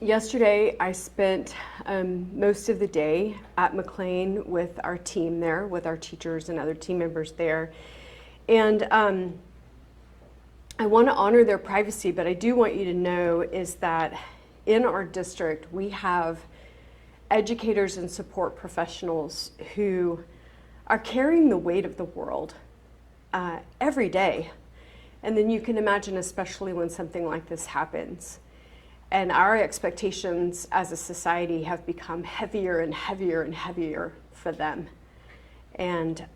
Yesterday, I spent most of the day at McLain with our team there, with our teachers and other team members there. And I want to honor their privacy, but I do want you to know is that in our district, we have educators and support professionals who are carrying the weight of the world every day. And then you can imagine, especially when something like this happens. And our expectations as a society have become heavier and heavier and heavier for them. And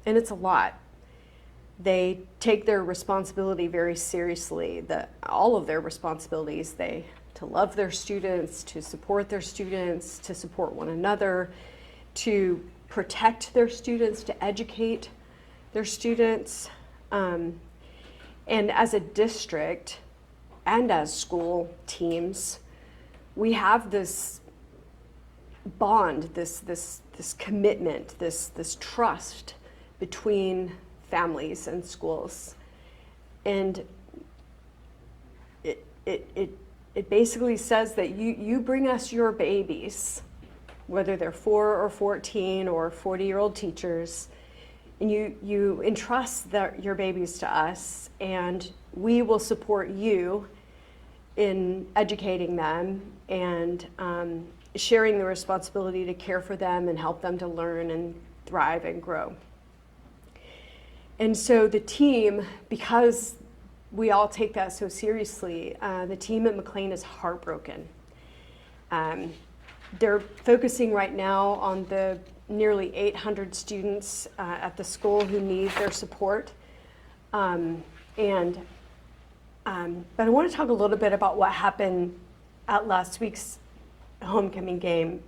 it's a lot. They take their responsibility very seriously, all of their responsibilities, to love their students, to support their students, to support one another, to protect their students, to educate their students. And as a district and as school teams, we have this bond, this commitment, this trust between families and schools. And it basically says that you bring us your babies, whether they're 4 or 14 or 40-year-old teachers, and you entrust your babies to us, and we will support you in educating them and sharing the responsibility to care for them and help them to learn and thrive and grow. And so the team, because we all take that so seriously, the team at McLean is heartbroken. They're focusing right now on the nearly 800 students at the school who need their support. But I want to talk a little bit about what happened at last week's homecoming game.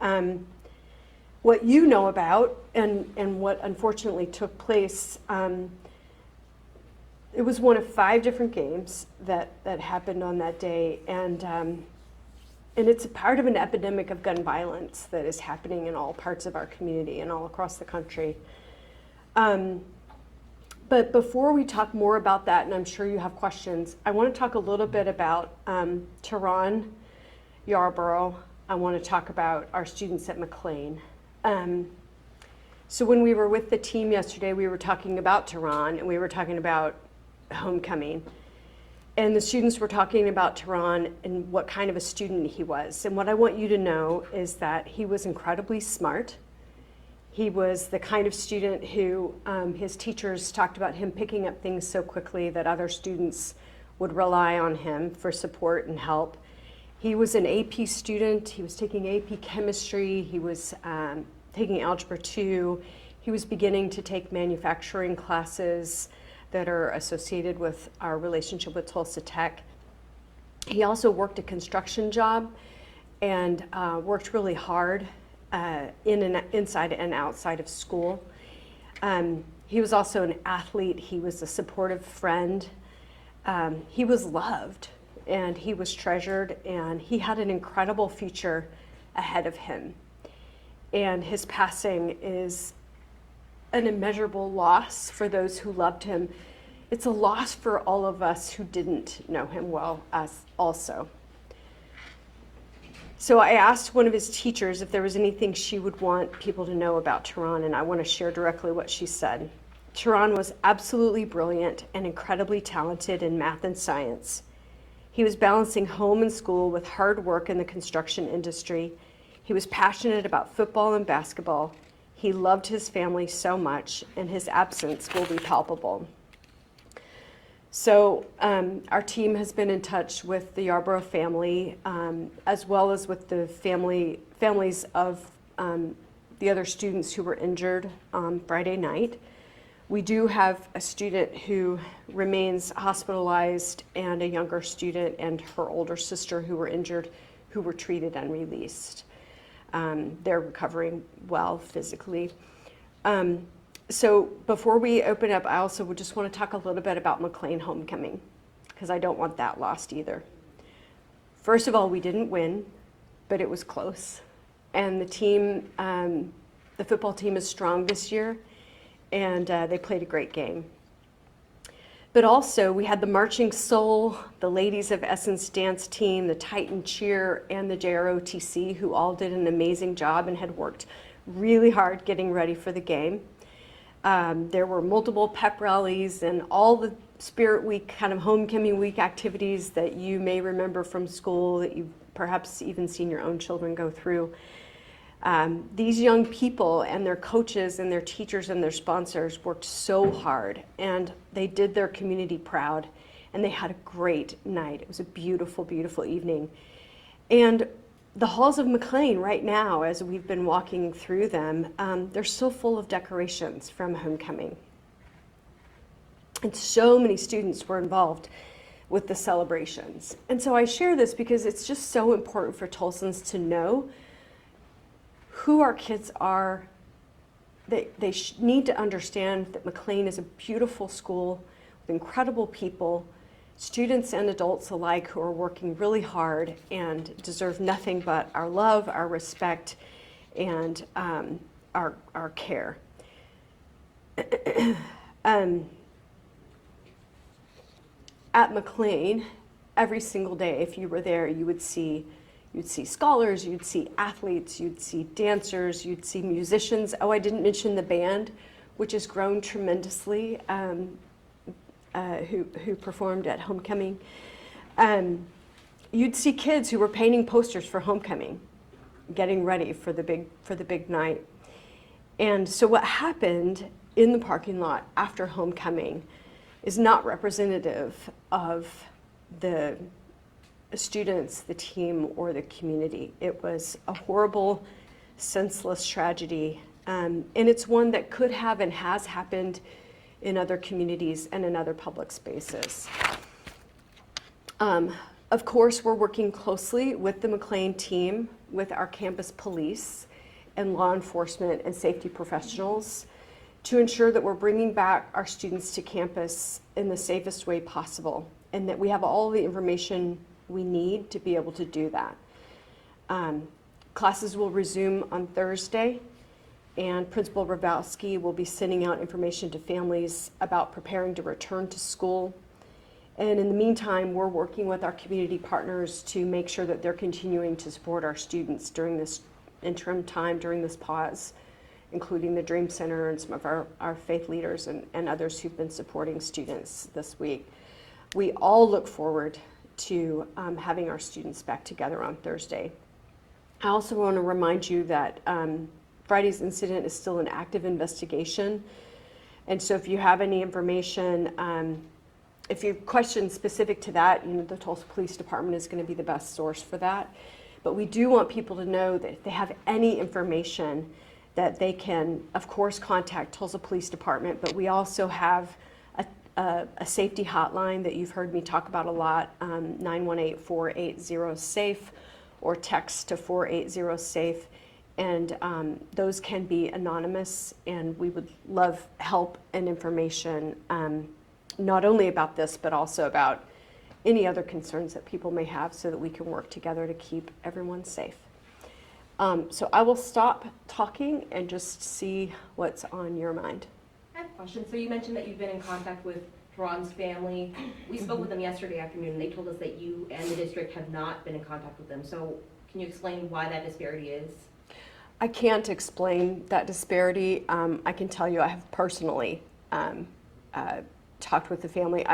What you know about and what unfortunately took place, it was one of 5 different games that happened on that day, and it's a part of an epidemic of gun violence that is happening in all parts of our community and all across the country. But before we talk more about that, and I'm sure you have questions, I want to talk a little bit about Tehran, Yarborough. I want to talk about our students at McLean. So when we were with the team yesterday, we were talking about Tehran, and we were talking about homecoming. And the students were talking about Tehran and what kind of a student he was. And what I want you to know is that he was incredibly smart. He was the kind of student who his teachers talked about him picking up things so quickly that other students would rely on him for support and help. He was an AP student. He was taking AP chemistry. He was taking Algebra 2. He was beginning to take manufacturing classes that are associated with our relationship with Tulsa Tech. He also worked a construction job and worked really hard inside and outside of school. He was also an athlete. He was a supportive friend. He was loved and he was treasured, and he had an incredible future ahead of him. And his passing is an immeasurable loss for those who loved him. It's a loss for all of us who didn't know him well as also. So I asked one of his teachers if there was anything she would want people to know about Tehran, and I want to share directly what she said. Tehran was absolutely brilliant and incredibly talented in math and science. He was balancing home and school with hard work in the construction industry. He was passionate about football and basketball. He loved his family so much, and his absence will be palpable. So our team has been in touch with the Yarborough family, as well as with the families of the other students who were injured on Friday night. We do have a student who remains hospitalized, and a younger student and her older sister who were injured, who were treated and released. They're recovering well physically. So before we open up, I also would just want to talk a little bit about McLean Homecoming, because I don't want that lost either. First of all, we didn't win, but it was close. And the team, the football team is strong this year, and they played a great game. But also we had the Marching Soul, the Ladies of Essence dance team, the Titan Cheer, and the JROTC, who all did an amazing job and had worked really hard getting ready for the game. There were multiple pep rallies and all the Spirit Week, kind of homecoming week activities that you may remember from school, that you've perhaps even seen your own children go through. These young people and their coaches and their teachers and their sponsors worked so hard, and they did their community proud, and they had a great night. It was a beautiful, beautiful evening. And the halls of McLean right now, as we've been walking through them, they're so full of decorations from homecoming. And so many students were involved with the celebrations. And so I share this because it's just so important for Tulsans to know who our kids are. They need to understand that McLean is a beautiful school with incredible people, students and adults alike, who are working really hard and deserve nothing but our love, our respect, and our care. At McLean, every single day, if you were there, you'd see scholars, you'd see athletes, you'd see dancers, you'd see musicians. Oh, I didn't mention the band, which has grown tremendously, who performed at homecoming. You'd see kids who were painting posters for homecoming, getting ready for the big night. And so what happened in the parking lot after homecoming is not representative of the students, the team, or the community. It was a horrible, senseless tragedy, and it's one that could have and has happened in other communities and in other public spaces. Of course, we're working closely with the McLean team, with our campus police and law enforcement and safety professionals, to ensure that we're bringing back our students to campus in the safest way possible, and that we have all the information we need to be able to do that. Classes will resume on Thursday, and Principal Rabowski will be sending out information to families about preparing to return to school. And in the meantime, we're working with our community partners to make sure that they're continuing to support our students during this interim time, during this pause, including the Dream Center and some of our faith leaders and others who've been supporting students this week. We all look forward to having our students back together on Thursday. I also want to remind you that Friday's incident is still an active investigation. And so if you have any information, if you have questions specific to that, the Tulsa Police Department is going to be the best source for that. But we do want people to know that if they have any information, that they can, of course, contact Tulsa Police Department, but we also have a safety hotline that you've heard me talk about a lot, 918-480-SAFE, or text to 480-SAFE, and those can be anonymous, and we would love help and information, not only about this, but also about any other concerns that people may have, so that we can work together to keep everyone safe. So I will stop talking and just see what's on your mind. I have a question. So you mentioned that you've been in contact with Ron's family. We spoke with them yesterday afternoon, and they told us that you and the district have not been in contact with them. So can you explain why that disparity is? I can't explain that disparity. I can tell you I have personally talked with the family.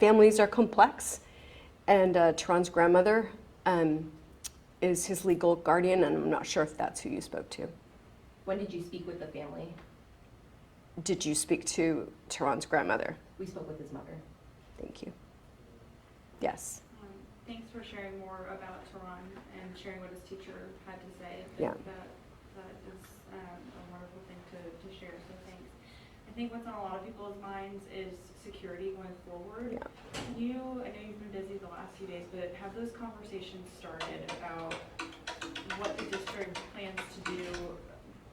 Families are complex, and Teron's grandmother is his legal guardian, and I'm not sure if that's who you spoke to. When did you speak with the family? Did you speak to Teron's grandmother? We spoke with his mother. Thank you. Yes. Thanks for sharing more about Teron and sharing what his teacher had to say. Yeah. That is a wonderful thing to share, so thanks. I think what's on a lot of people's minds is security going forward. Yeah. I know you've been busy the last few days, but have those conversations started about what the district plans to do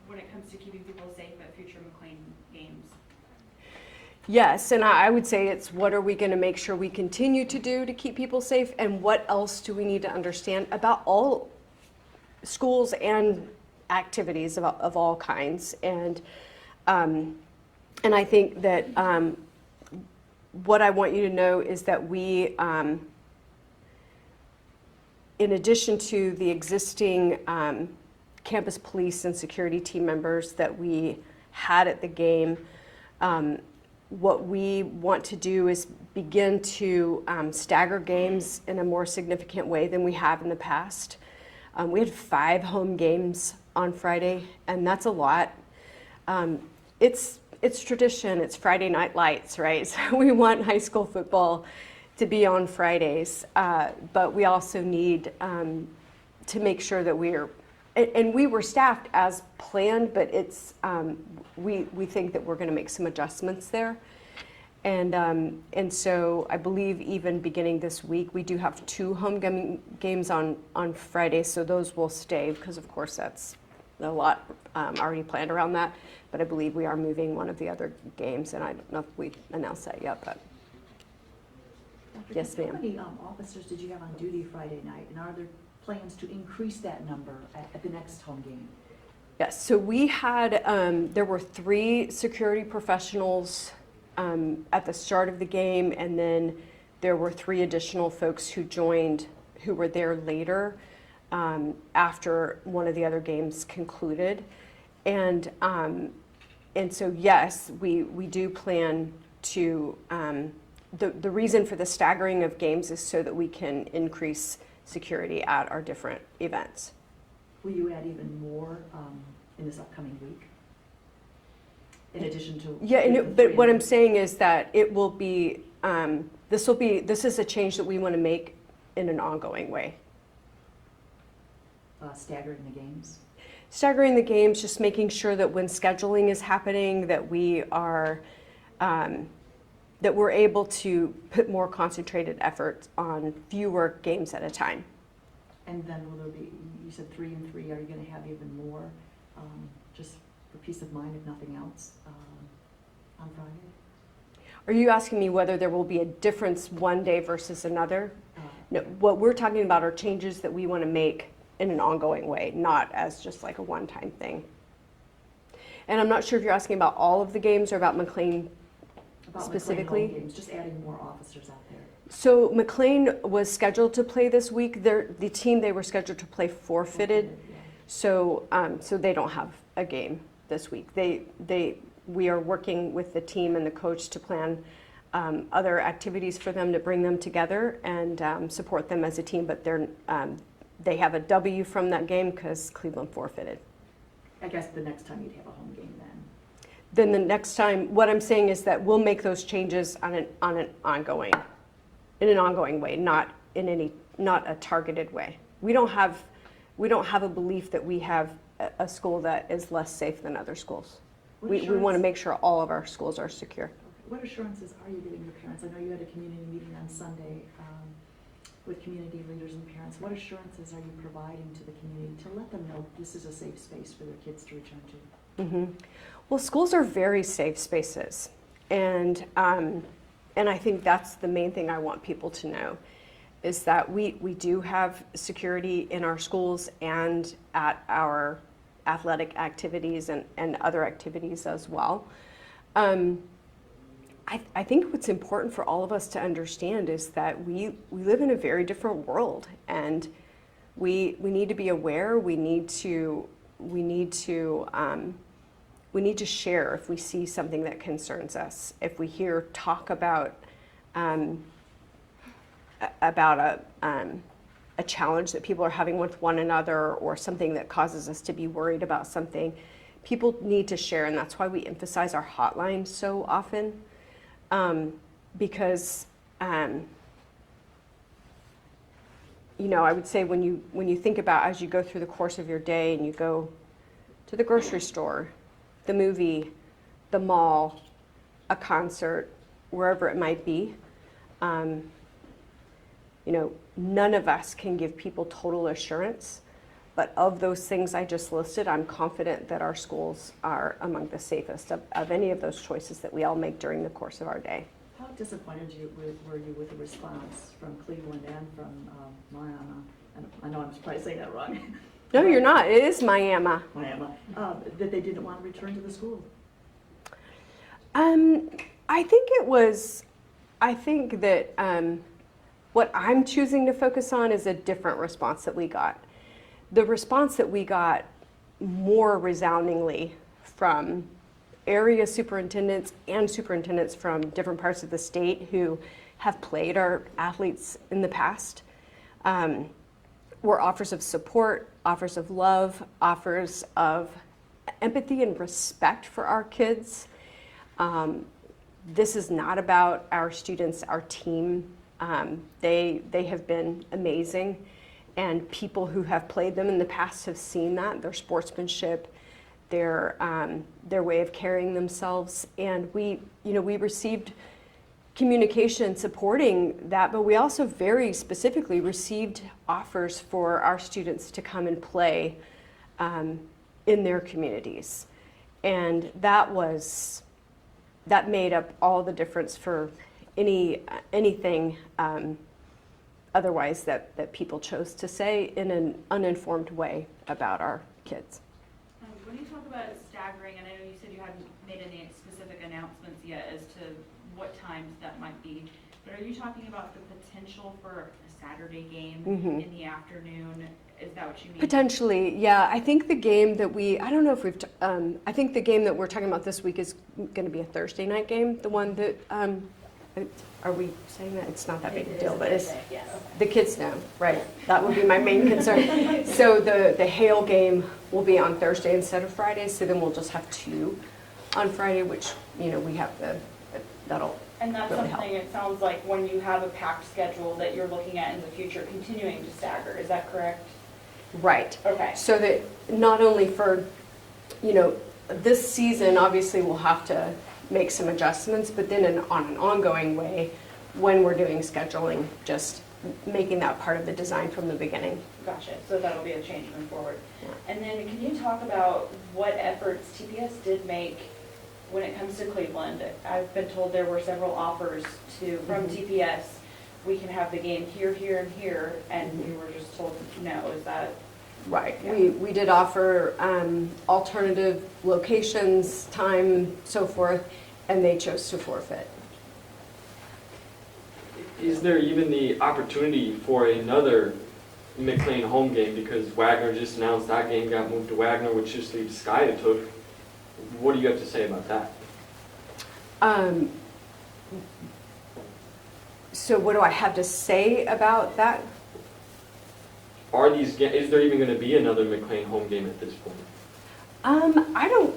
when it comes to keeping people safe at future McLean games? Yes, and I would say it's what are we going to make sure we continue to do to keep people safe, and what else do we need to understand about all schools and activities of all kinds. And I think that what I want you to know is that we, in addition to the existing campus police and security team members that we had at the game, what we want to do is begin to stagger games in a more significant way than we have in the past. We had 5 home games on Friday, and that's a lot. It's tradition, it's Friday Night Lights, right? So we want high school football to be on Fridays, but we also need to make sure that and we were staffed as planned, but it's, we think that we're gonna make some adjustments there. And so I believe even beginning this week, we do have 2 home games on Friday, so those will stay, because of course that's a lot already planned around that. But I believe we are moving one of the other games, and I don't know if we announced that yet, but. Dr. Yes, Gist, ma'am. How many officers did you have on duty Friday night, and are there plans to increase that number at the next home game? Yes, so we had, there were 3 security professionals at the start of the game, and then there were 3 additional folks who joined, who were there later after one of the other games concluded. And so yes, we do plan to, the reason for the staggering of games is so that we can increase security at our different events. Will you add even more in this upcoming week? In addition to? Yeah, but what I'm saying is that it will be, this is a change that we want to make in an ongoing way. Staggering the games? Staggering the games, just making sure that when scheduling is happening, that we are, that we're able to put more concentrated effort on fewer games at a time. And then will there be, you said 3 and 3, are you going to have even more, just for peace of mind, if nothing else, on Friday? Are you asking me whether there will be a difference one day versus another? Uh, No, what we're talking about are changes that we want to make in an ongoing way, not as just like a one-time thing. And I'm not sure if you're asking about all of the games or about McLain About specifically. McLean home games, just adding more officers out there. So McLain was scheduled to play this week. The team they were scheduled to play forfeited, Yeah. so so they don't have a game this week. We are working with the team and the coach to plan other activities for them to bring them together and support them as a team. But they have a W from that game because Cleveland forfeited. I guess the next time you'd have a home game then. Then the next time, what I'm saying is that we'll make those changes in an ongoing way, not a targeted way. We don't have a belief that we have a school that is less safe than other schools. We want to make sure all of our schools are secure. What assurances are you giving your parents? I know you had a community meeting on Sunday with community leaders and parents. What assurances are you providing to the community to let them know this is a safe space for their kids to return to? Mm-hmm. Well, schools are very safe spaces, and I think that's the main thing I want people to know, is that we do have security in our schools and at our athletic activities and other activities as well. I think what's important for all of us to understand is that we live in a very different world, and we need to be aware. We need to share if we see something that concerns us. If we hear talk about a challenge that people are having with one another, or something that causes us to be worried about something, people need to share, and that's why we emphasize our hotline so often. Because I would say when you think about, as you go through the course of your day and you go to the grocery store, the movie, the mall, a concert, wherever it might be, none of us can give people total assurance. But of those things I just listed, I'm confident that our schools are among the safest of any of those choices that we all make during the course of our day. How disappointed were you with the response from Cleveland and from Miami? I know I'm probably saying that wrong. No, you're not. It is Miami. Miami. That they didn't want to return to the school. I think it was I think that what I'm choosing to focus on is a different response that we got. The response that we got more resoundingly from area superintendents and superintendents from different parts of the state who have played our athletes in the past were offers of support, offers of love, offers of empathy and respect for our kids. This is not about our students, our team. They have been amazing, and people who have played them in the past have seen that, their sportsmanship, their way of carrying themselves. And we received communication supporting that, but we also very specifically received offers for our students to come and play in their communities. And that made up all the difference for anything otherwise that people chose to say in an uninformed way about our kids. When you talk about staggering, and I know you said you hadn't made any specific announcements yet as to what times that might be, but are you talking about the potential for a Saturday game in the afternoon? Is that what you mean? Potentially, yeah. I think the game that I think the game that we're talking about this week is going to be a Thursday night game. The one that, are we saying that? It's not that big a deal, but it's, the kids know, right? That would be my main concern. So the Hale game will be on Thursday instead of Friday, so then we'll just have two on Friday, which, we have that'll And that's really something, help. it sounds like when you have a packed schedule that you're looking at in the future, continuing to stagger, is that correct? Right. Okay. So that not only for, this season, obviously we'll have to make some adjustments, but then on an ongoing way, when we're doing scheduling, just making that part of the design from the beginning. Gotcha, so that'll be a change going forward. Yeah. And then can you talk about what efforts TPS did make when it comes to Cleveland? I've been told there were several offers from TPS. We can have the game here, here, and here, and we were just told no. Is that? Right. Yeah. We did offer alternative locations, time, so forth, and they chose to forfeit. Is there even the opportunity for another McLean home game? Because Wagner just announced that game got moved to Wagner, which just leaves Sky to Took. What do you have to say about that? So what do I have to say about that? Is there even going to be another McLean home game at this point? I don't,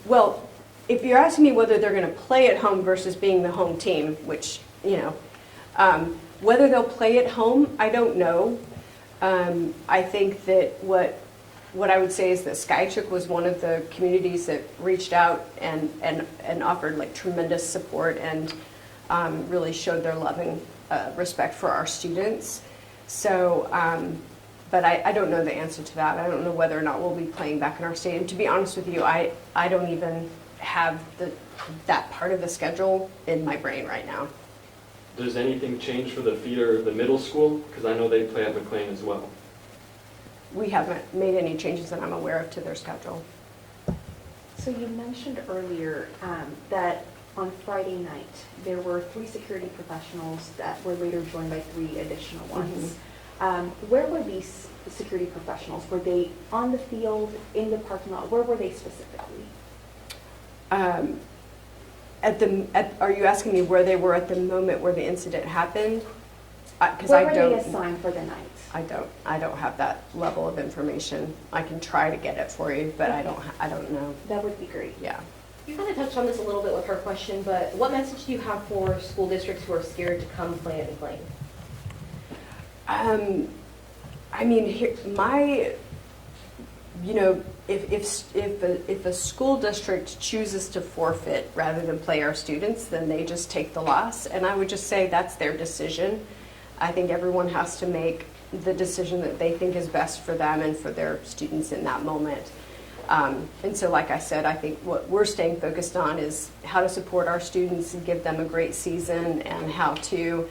well, if you're asking me whether they're going to play at home versus being the home team, which, whether they'll play at home, I don't know. I think that what I would say is that Skychook was one of the communities that reached out and offered like tremendous support and really showed their loving respect for our students. So, but I don't know the answer to that. I don't know whether or not we'll be playing back in our stadium. To be honest with you, I don't even have that part of the schedule in my brain right now. Does anything change for the feeder, the middle school? Because I know they play at McLean as well. We haven't made any changes that I'm aware of to their schedule. So you mentioned earlier that on Friday night, there were 3 security professionals that were later joined by 3 additional ones. Where were these security professionals? Were they on the field, in the parking lot? Where were they specifically? Are you asking me where they were at the moment where the incident happened? Where were they assigned for the night? I don't have that level of information. I can try to get it for you, but I don't know. That would be great. Yeah. You kind of touched on this a little bit with her question, but what message do you have for school districts who are scared to come play at McLean? I mean, if a school district chooses to forfeit rather than play our students, then they just take the loss. And I would just say that's their decision. I think everyone has to make the decision that they think is best for them and for their students in that moment. And so, like I said, I think what we're staying focused on is how to support our students and give them a great season, and how to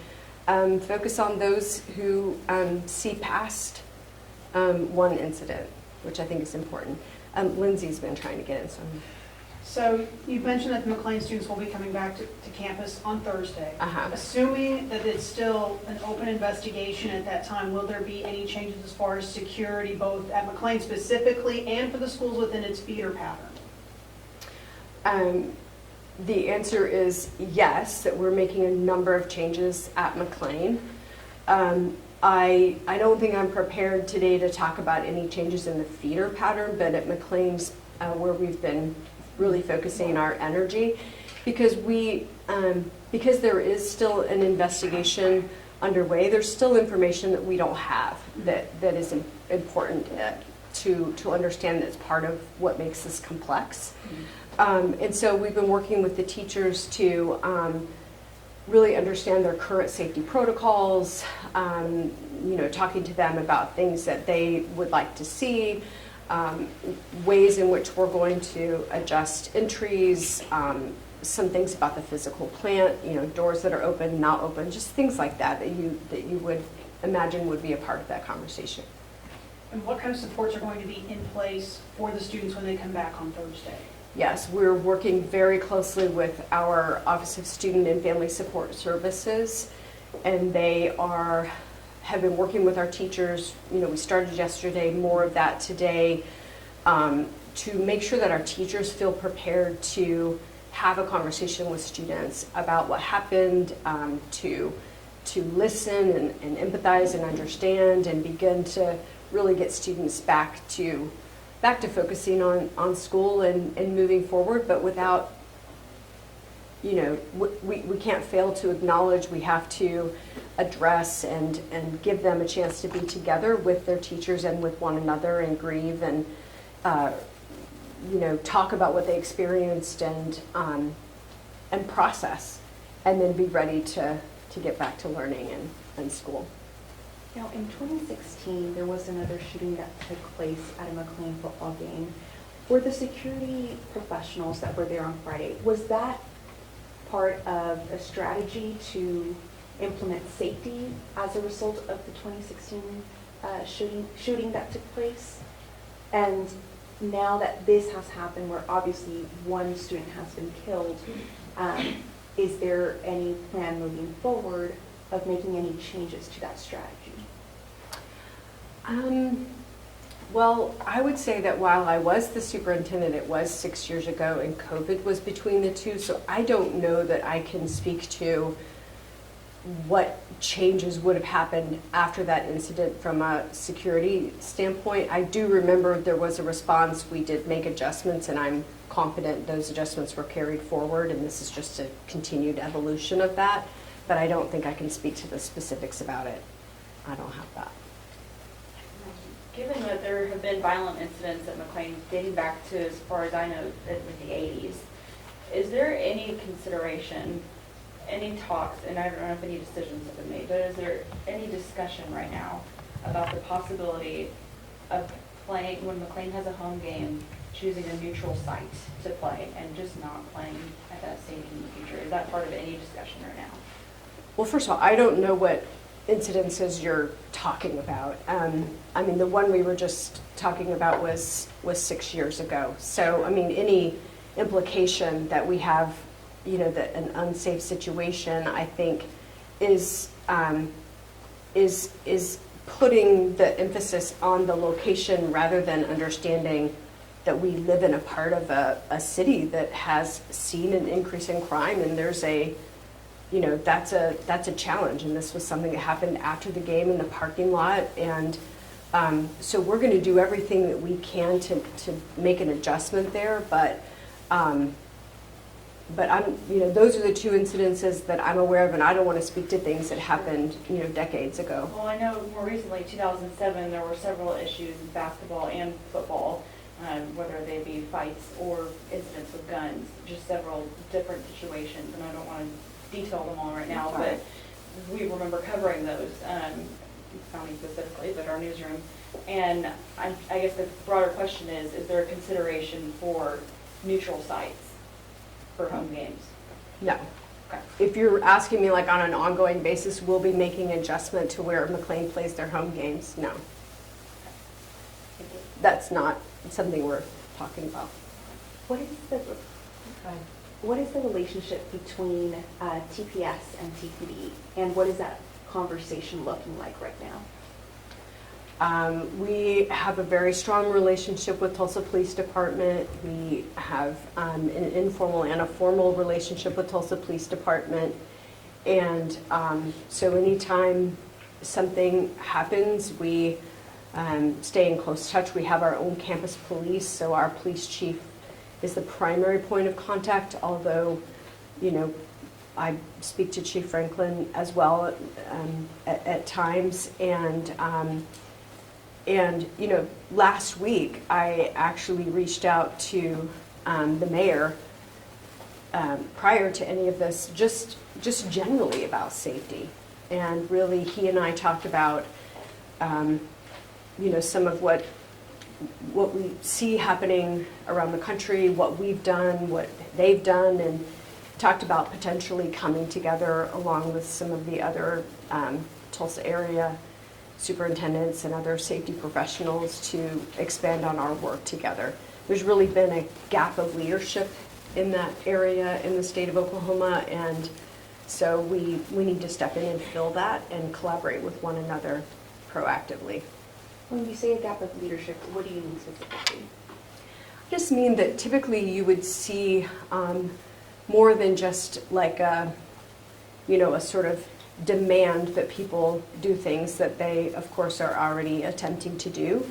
focus on those who see past one incident, which I think is important. Lindsay's been trying to get in some. So you mentioned that the McLean students will be coming back to campus on Thursday. Uh-huh. Assuming that it's still an open investigation at that time, will there be any changes as far as security, both at McLean specifically and for the schools within its feeder pattern? The answer is yes, that we're making a number of changes at McLean. I don't think I'm prepared today to talk about any changes in the feeder pattern, but at McLean's where we've been really focusing our energy, because because there is still an investigation underway, there's still information that we don't have that is important to understand that's part of what makes this complex. And so we've been working with the teachers to really understand their current safety protocols, talking to them about things that they would like to see, ways in which we're going to adjust entries, some things about the physical plant, doors that are open, not open, just things like that you would imagine would be a part of that conversation. And what kind of supports are going to be in place for the students when they come back on Thursday? Yes, we're working very closely with our Office of Student and Family Support Services, and they have been working with our teachers. We started yesterday, more of that today, to make sure that our teachers feel prepared to have a conversation with students about what happened, to listen and empathize and understand and begin to really get students back to focusing on school and moving forward, but without, we can't fail to acknowledge we have to address and give them a chance to be together with their teachers and with one another and grieve and, talk about what they experienced and process, and then be ready to get back to learning and school. Now, in 2016, there was another shooting that took place at a McLean football game. Were the security professionals that were there on Friday, was that part of a strategy to implement safety as a result of the 2016 shooting that took place? And now that this has happened, where obviously one student has been killed, is there any plan moving forward of making any changes to that strategy? Well, I would say that while I was the superintendent, it was 6 years ago, and COVID was between the two, so I don't know that I can speak to what changes would have happened after that incident from a security standpoint. I do remember there was a response, we did make adjustments, and I'm confident those adjustments were carried forward, and this is just a continued evolution of that, but I don't think I can speak to the specifics about it. I don't have that. Given that there have been violent incidents at McLean dating back to, as far as I know, the 80s, is there any consideration, any talks, and I don't know if any decisions have been made, but is there any discussion right now about the possibility of playing, when McLean has a home game, choosing a neutral site to play and just not playing at that stadium in the future? Is that part of any discussion right now? Well, first of all, I don't know what incidences you're talking about. I mean, the one we were just talking about was 6 years ago. So, I mean, any implication that we have, that an unsafe situation, I think, is putting the emphasis on the location rather than understanding that we live in a part of a city that has seen an increase in crime, and there's that's a challenge, and this was something that happened after the game in the parking lot, and so we're going to do everything that we can to make an adjustment there, but I'm, those are the two incidences that I'm aware of, and I don't want to speak to things that happened, decades ago. Well, I know more recently, 2007, there were several issues in basketball and football, whether they be fights or incidents with guns, just several different situations, and I don't want to detail them all right now, but we remember covering those, county specifically, but our newsroom. And I guess the broader question is there a consideration for neutral sites for home games? No. Okay. If you're asking me like on an ongoing basis, we'll be making adjustment to where McLean plays their home games. No. That's not something we're talking about. What is the What is the relationship between TPS and TPD, and what is that conversation looking like right now? We have a very strong relationship with Tulsa Police Department. We have an informal and a formal relationship with Tulsa Police Department. And so anytime something happens, we stay in close touch. We have our own campus police, so our police chief is the primary point of contact, although, you know, I speak to Chief Franklin as well at times. And you know, last week I actually reached out to the mayor prior to any of this, just generally about safety. And really, he and I talked about, you know, some of what we see happening around the country, what we've done, what they've done, and talked about potentially coming together along with some of the other Tulsa area superintendents and other safety professionals to expand on our work together. There's really been a gap of leadership in that area in the state of Oklahoma, and so we need to step in and fill that and collaborate with one another proactively. When you say a gap of leadership, what do you mean specifically? I just mean that typically you would see more than just like a, you know, a sort of demand that people do things that they, of course, are already attempting to do.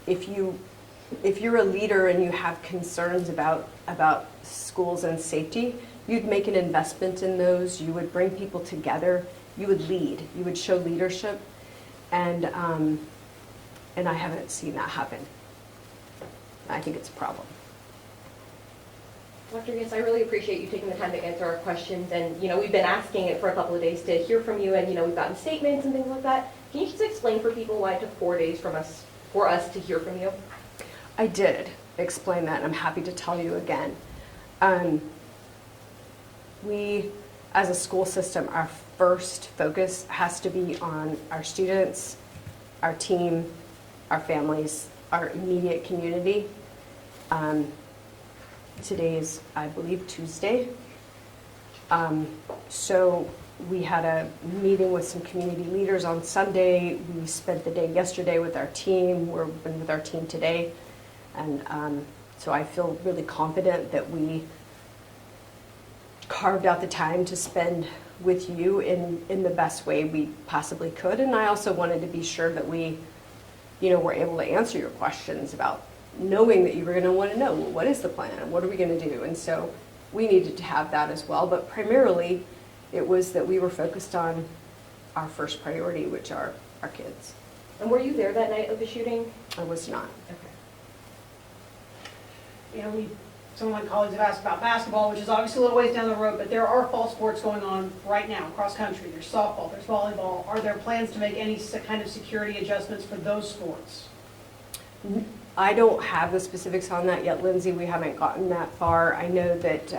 If you're a leader and you have concerns about schools and safety, you'd make an investment in those. You would bring people together. You would lead. You would show leadership, and I haven't seen that happen. I think it's a problem. Dr. Gist, I really appreciate you taking the time to answer our questions, and, you know, we've been asking it for a couple of days to hear from you, and, you know, we've gotten statements and things like that. Can you just explain for people why it took 4 days for us to hear from you? I did explain that, and I'm happy to tell you again. We, as a school system, our first focus has to be on our students, our team, our families, our immediate community. Today is, I believe, Tuesday. So we had a meeting with some community leaders on Sunday. We spent the day yesterday with our team. We've been with our team today. And so I feel really confident that we carved out the time to spend with you in the best way we possibly could. And I also wanted to be sure that we, you know, were able to answer your questions about knowing that you were going to want to know, well, what is the plan? What are we going to do? And so we needed to have that as well. But primarily, it was that we were focused on our first priority, which are our kids. And were you there that night of the shooting? I was not. Okay. You know, some of my colleagues have asked about basketball, which is obviously a little ways down the road, but there are fall sports going on right now, cross country. There's softball, there's volleyball. Are there plans to make any kind of security adjustments for those sports? I don't have the specifics on that yet, Lindsay. We haven't gotten that far. I know that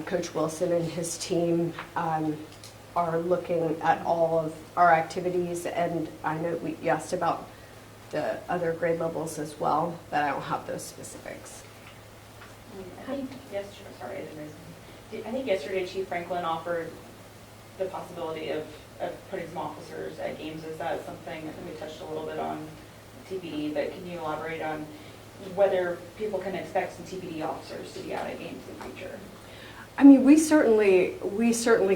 Coach Wilson and his team are looking at all of our activities, and I know you asked about the other grade levels as well, but I don't have those specifics. I think yesterday Chief Franklin offered the possibility of putting some officers at games. Is that something, I think we touched a little bit on TPD, but can you elaborate on whether people can expect some TPD officers to be out at games in the future? I mean, we certainly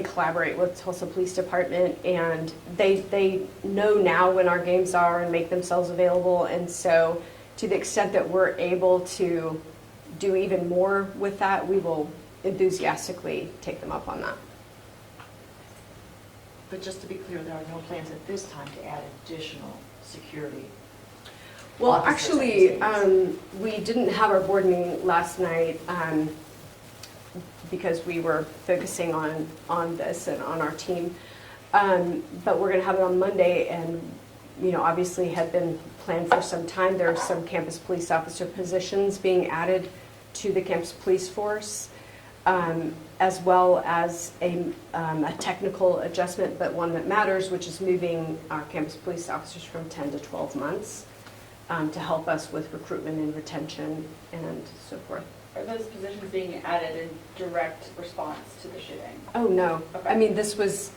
collaborate with Tulsa Police Department, and they know now when our games are and make themselves available. And so to the extent that we're able to do even more with that, we will enthusiastically take them up on that. But just to be clear, there are no plans at this time to add additional security. Well, officers at actually, these games. we didn't have our board meeting last night because we were focusing on this and on our team. But we're going to have it on Monday, and you know, obviously had been planned for some time. There are some campus police officer positions being added to the campus police force, as well as a technical adjustment, but one that matters, which is moving our campus police officers from 10 to 12 months. to help us with recruitment and retention and so forth. Are those positions being added in direct response to the shooting? Oh, no. Okay. I mean, this was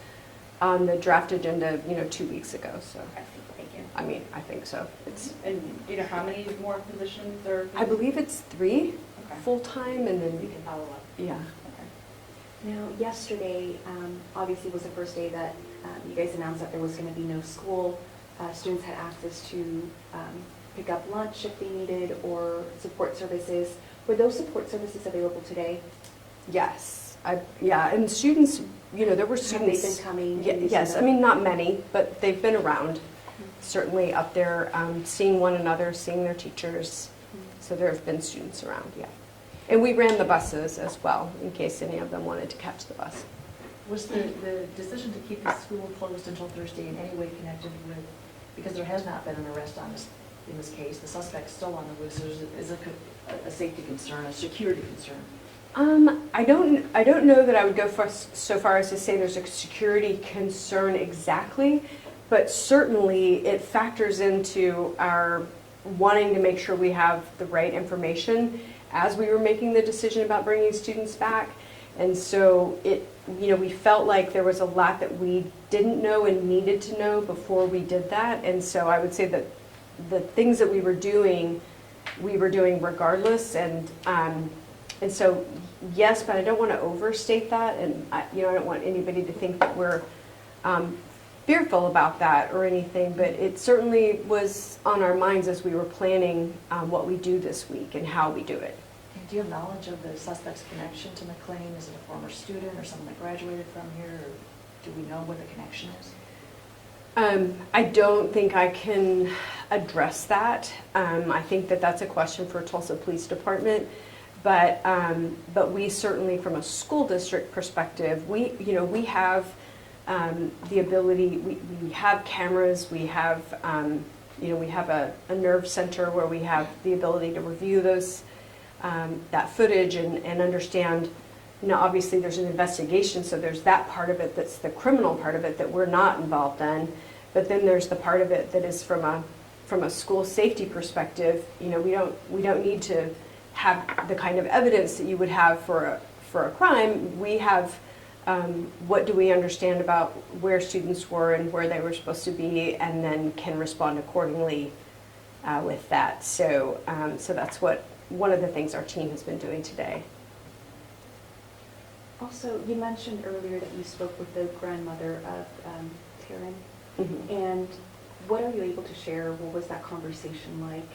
on the draft agenda, 2 weeks ago, so, I see, thank you. I mean, I think so. It's, And do you know how many more positions are? I believe it's 3 Okay. full-time and We then, can follow up. yeah. Okay. Now, yesterday, obviously was the first day that you guys announced that there was going to be no school. Students had access to pick up lunch if they needed or support services. Were those support services available today? Yes, yeah, and students, there were Have they students. been coming? Yes, I mean, not many, but they've been around, certainly up there, seeing one another, seeing their teachers. So there have been students around, yeah. And we ran the buses as well, in case any of them wanted to catch the bus. Was the decision to keep the school closed until Thursday in any way connected with, because there has not been an arrest on this, in this case, the suspect's still on the loose, so is it a safety concern, a security concern? I don't know that I would go so far as to say there's a security concern exactly, but certainly it factors into our wanting to make sure we have the right information as we were making the decision about bringing students back. And so we felt like there was a lot that we didn't know and needed to know before we did that. And so I would say that the things that we were doing regardless. And so, yes, but I don't want to overstate that. And I don't want anybody to think that we're fearful about that or anything, but it certainly was on our minds as we were planning what we do this week and how we do it. And do you have knowledge of the suspect's connection to McLean? Is it a former student or someone that graduated from here? Or do we know what the connection is? I don't think I can address that. I think that that's a question for Tulsa Police Department. But we certainly, from a school district perspective, we have the ability. We have cameras. We have we have a nerve center where we have the ability to review those that footage and understand. Obviously there's an investigation, so there's that part of it that's the criminal part of it that we're not involved in. But then there's the part of it that is from a school safety perspective. We don't need to have the kind of evidence that you would have for a crime. We have what do we understand about where students were and where they were supposed to be, and then can respond accordingly with that. So that's one of the things our team has been doing today. Also, you mentioned earlier that you spoke with the grandmother of Taryn. Mhm. And what are you able to share? What was that conversation like?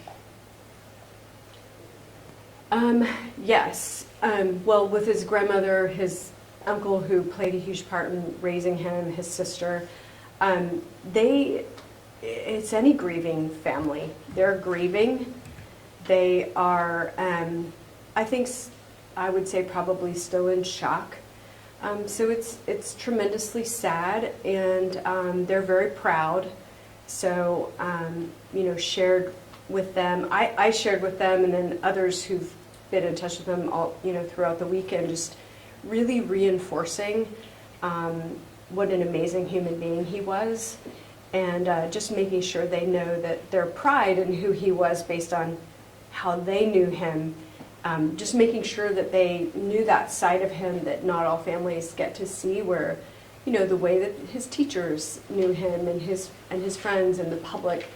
Yes. Well, with his grandmother, his uncle who played a huge part in raising him, his sister, it's any grieving family. They're grieving. They are, I would say probably still in shock. So it's tremendously sad, and they're very proud. So, shared with them. I shared with them, and then others who've been in touch with them all, throughout the weekend, just really reinforcing what an amazing human being he was, and just making sure they know that their pride in who he was based on how they knew him. Just making sure that they knew that side of him that not all families get to see, where, the way that his teachers knew him and his friends and the public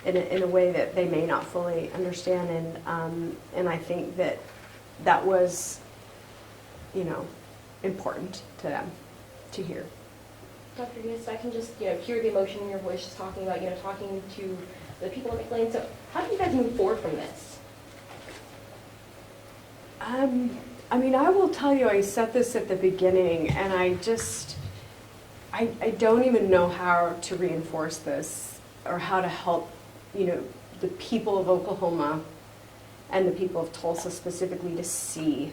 in a way that they may not fully understand. And I think that was, important to them to hear. Dr. Gist, I can just, hear the emotion in your voice just talking about, talking to the people of McLean. So how do you guys move forward from this? I will tell you, I said this at the beginning, and I don't even know how to reinforce this or how to help, the people of Oklahoma and the people of Tulsa specifically to see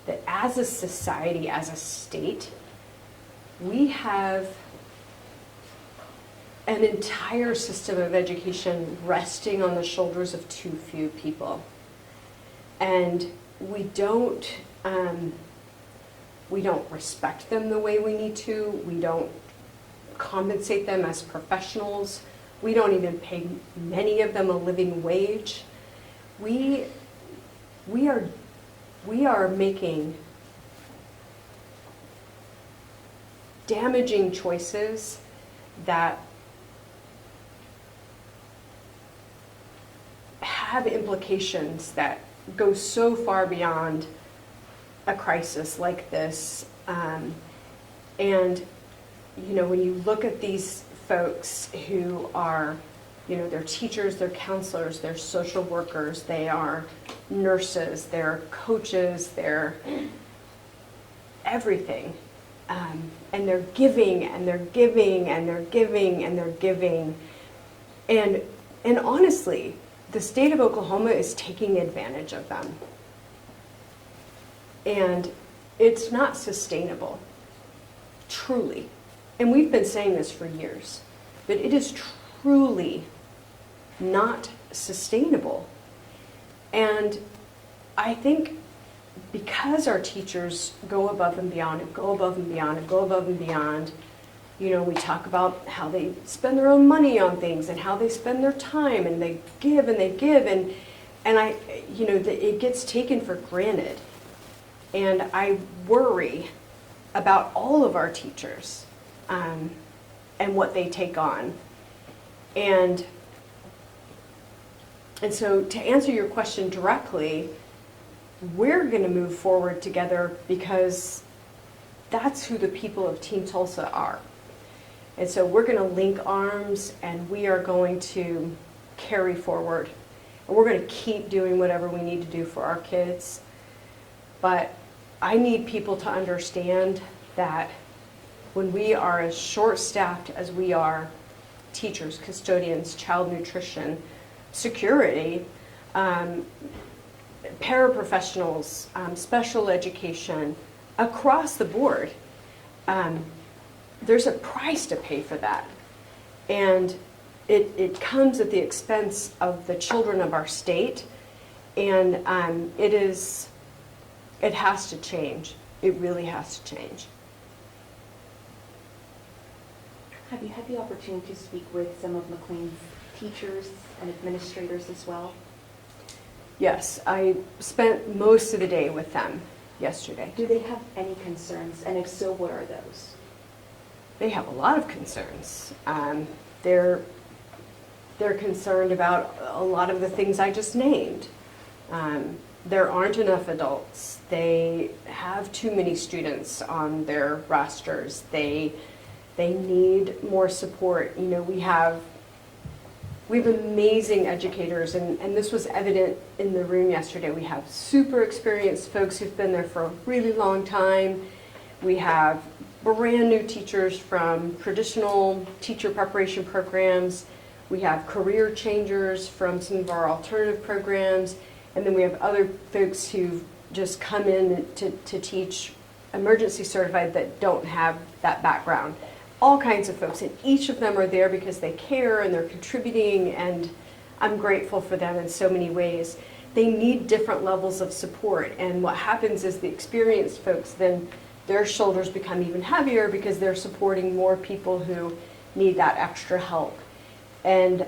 that as a society, as a state, we have an entire system of education resting on the shoulders of too few people. And we don't respect them the way we need to. We don't compensate them as professionals We don't even pay many of them a living wage. We are making damaging choices that have implications that go so far beyond a crisis like this. And, you know, when you look at these folks who are, you know, they're teachers, they're counselors, they're social workers, they are nurses, they're coaches, they're everything. And they're giving, and they're giving, and they're giving, and they're giving. And honestly, the state of Oklahoma is taking advantage of them. And it's not sustainable, truly. And we've been saying this for years, but it is truly not sustainable. And I think because our teachers go above and beyond and go above and beyond and go above and beyond, you know, we talk about how they spend their own money on things and how they spend their time, and they give and they give, and I, you know, it gets taken for granted. And I worry about all of our teachers and what they take on. And so to answer your question directly, we're going to move forward together because that's who the people of Team Tulsa are. And so we're going to link arms, and we are going to carry forward. And we're going to keep doing whatever we need to do for our kids. But I need people to understand that when we are as short-staffed as we are, teachers, custodians, child nutrition, security, paraprofessionals, special education, across the board, there's a price to pay for that. And it comes at the expense of the children of our state, and it has to change. It really has to change. Have you had the opportunity to speak with some of McLean's teachers and administrators as well? Yes, I spent most of the day with them yesterday. Do they have any concerns? And if so, what are those? They have a lot of concerns. They're concerned about a lot of the things I just named. There aren't enough adults. They have too many students on their rosters. They need more support. You know, we have amazing educators, and this was evident in the room yesterday. We have super experienced folks who've been there for a really long time. We have brand new teachers from traditional teacher preparation programs. We have career changers from some of our alternative programs. And then we have other folks who've just come in to teach emergency certified that don't have that background. All kinds of folks, and each of them are there because they care and they're contributing, and I'm grateful for them in so many ways. They need different levels of support, and what happens is the experienced folks, then their shoulders become even heavier because they're supporting more people who need that extra help. And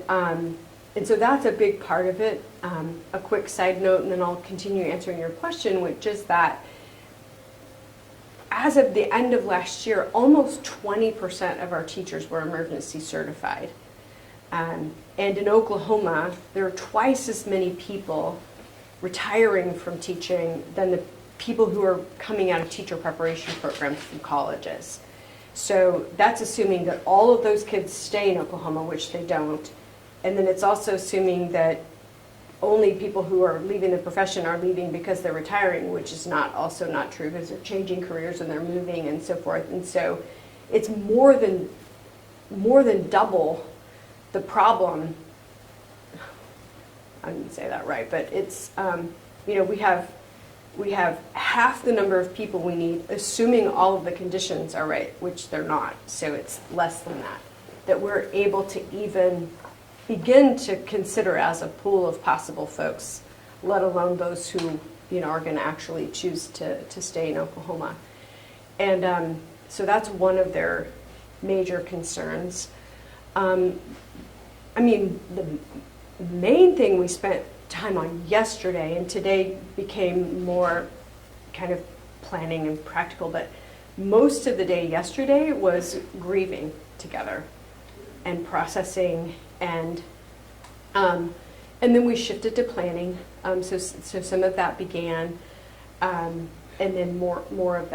so that's a big part of it. A quick side note, and then I'll continue answering your question, which is that as of the end of last year, almost 20% of our teachers were emergency certified. And in Oklahoma, there are twice as many people retiring from teaching than the people who are coming out of teacher preparation programs from colleges. So that's assuming that all of those kids stay in Oklahoma, which they don't. And then it's also assuming that only people who are leaving the profession are leaving because they're retiring, which is also not true, because they're changing careers and they're moving and so forth. And so it's more than double the problem. I didn't say that right, but it's you know, we have half the number of people we need, assuming all of the conditions are right, which they're not. So it's less than that we're able to even begin to consider as a pool of possible folks, let alone those who, you know, are going to actually choose to stay in Oklahoma. And so that's one of their major concerns. I mean, the main thing we spent time on yesterday, and today became more kind of planning and practical, but most of the day yesterday was grieving together and processing, and then we shifted to planning. So some of that began, and then more of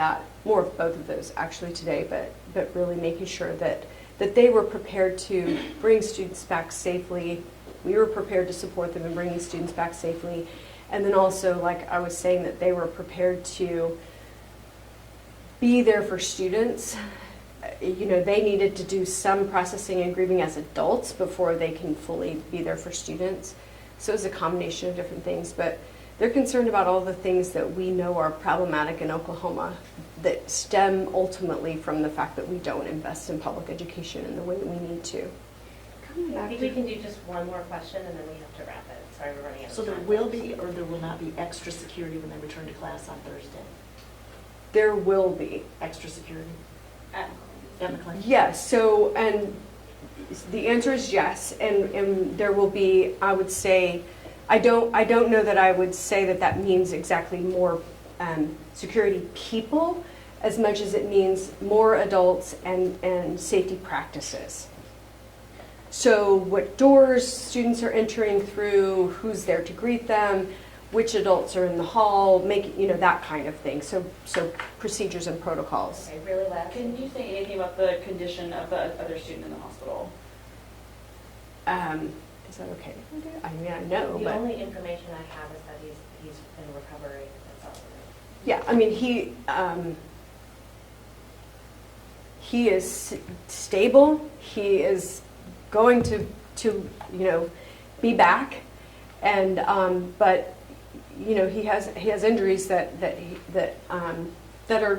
both of those actually today, but really making sure that they were prepared to bring students back safely. We were prepared to support them in bringing students back safely, and then also, like I was saying, that they were prepared to be there for students. You know, they needed to do some processing and grieving as adults before they can fully be there for students. So it was a combination of different things, but they're concerned about all the things that we know are problematic in Oklahoma that stem ultimately from the fact that we don't invest in public education in the way that we need to. I think we can do just one more question and then we have to wrap it. Sorry, we're running out of So time. there will be, or there will not be extra security when they return to class on Thursday? There will be. Extra security At at McLain? Yes, so, and the answer is yes, and there will be, I would say, I don't know that I would say that means exactly more security people as much as it means more adults and safety practices. So what doors students are entering through, who's there to greet them, which adults are in the hall, that kind of thing. So procedures and protocols. Okay, really last. Can you say anything about the condition of the other student in the hospital? Is that okay? I mean, I know, The but only information I have is that he's in recovery. That's all. yeah, I mean, he is stable. He is going to be back, and but he has injuries that are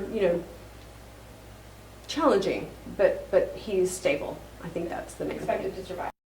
challenging, but he's stable. I think that's the main thing. Expected to survive.